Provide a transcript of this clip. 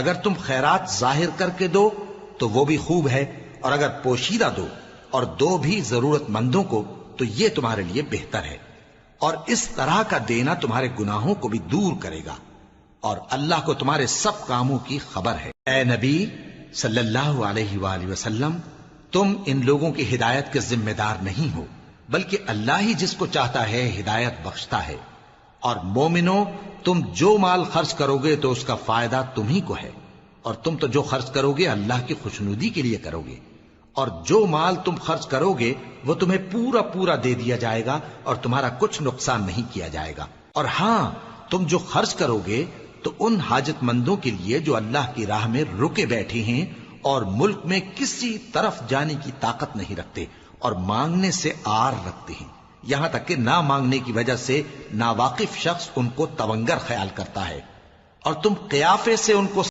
اگر تم خیرات ظاہر کر کے دو تو وہ بھی خوب ہے، اور اگر پوشیدہ دو اور دو بھی ضرورت مندوں کو تو یہ تمہارے لیے بہتر ہے، اور اس طرح کا دینا تمہارے گناہوں کو بھی دور کرے گا، اور اللہ کو تمہارے سب کاموں کی خبر ہے۔ اے نبی صلی اللہ علیہ وآلہ وسلم، تم ان لوگوں کی ہدایت کے ذمہ دار نہیں ہو، بلکہ اللہ ہی جس کو چاہتا ہے ہدایت بخشتا ہے۔ اور مومنو، تم جو مال خرچ کرو گے تو اس کا فائدہ تمہیں کو ہے، اور تم تو جو خرچ کرو گے اللہ کی خوشنودی کے لیے کرو گے، اور جو مال تم خرچ کرو گے وہ تمہیں پورا پورا دے دیا جائے گا اور تمہارا کچھ نقصان نہیں کیا جائے گا۔ اور ہاں، تم جو خرچ کرو گے تو ان حاجت مندوں کے لیے جو اللہ کی راہ میں رکے بیٹھے ہیں اور ملک میں کسی طرف جانے کی طاقت نہیں رکھتے اور مانگنے سے آر رکھتے ہیں، یہاں تک کہ نہ مانگنے کی وجہ سے ناواقف شخص ان کو تونگر خیال کرتا ہے، اور تم قیافے سے ان کو